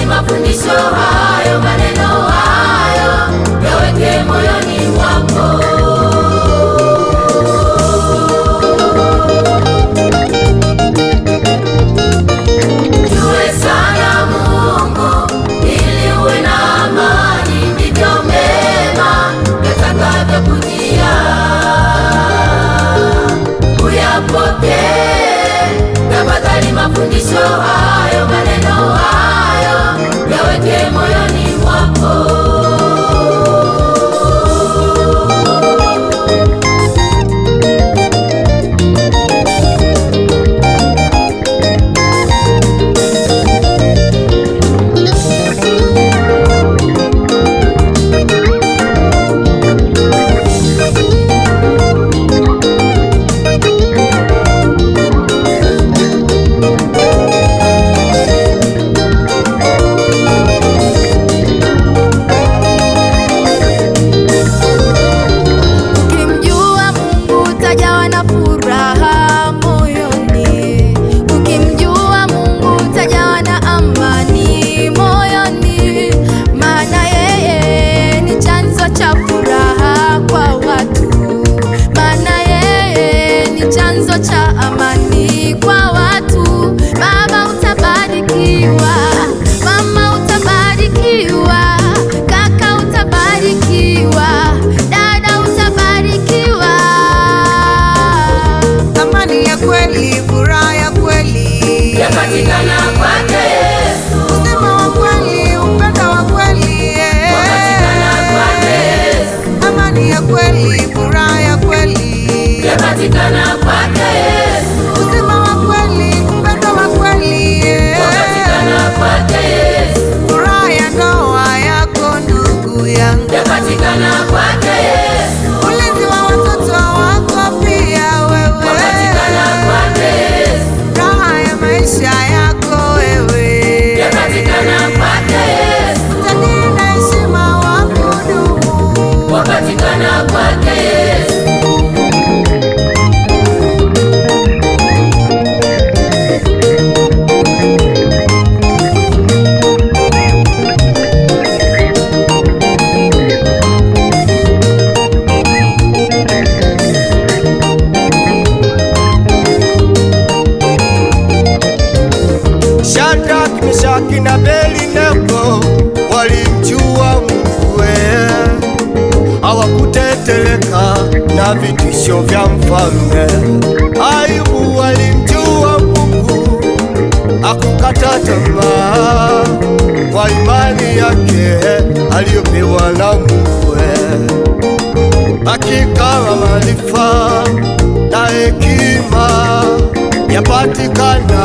Mafundisho hayo, maneno hayo yaweke moyoni mwako. Jue sana Mungu ili uwe na amani, ndivyo mema yatakavyokujia. Uyapokee tafadhali mafundisho hayo, maneno hayo yaweke moyoni mwako. Chanzo cha amani kwa watu. Baba utabarikiwa, mama utabarikiwa, kaka utabarikiwa, dada utabarikiwa. Amani ya kweli, furaha ya kweli yapatikana kwake Yesu. Uzima wa kweli, upendo wa kweli yapatikana kwake Yesu. Amani ya kweli, furaha ya kweli yapatikana kwake Yesu. Uzima wa kweli, upendo wa kweli yapatikana kwake Yesu. Furaha ya ndoa yako ndugu yangu yapatikana kwake Yesu. Ulinzi wa watoto wako pia wewe yapatikana kwake Yesu. Raha ya maisha yako wewe yapatikana kwake Yesu. Utajiri na heshima wa kudumu wapatikana kwake Yesu. Shadraka, Meshaki na Abednego walimjua Mungu, hawakutetereka na vitisho vya mfalme. Ayubu walimjua Mungu, hakukata tamaa kwa imani yake aliyopewa na Mungu. Hakika maarifa na hekima yapatikana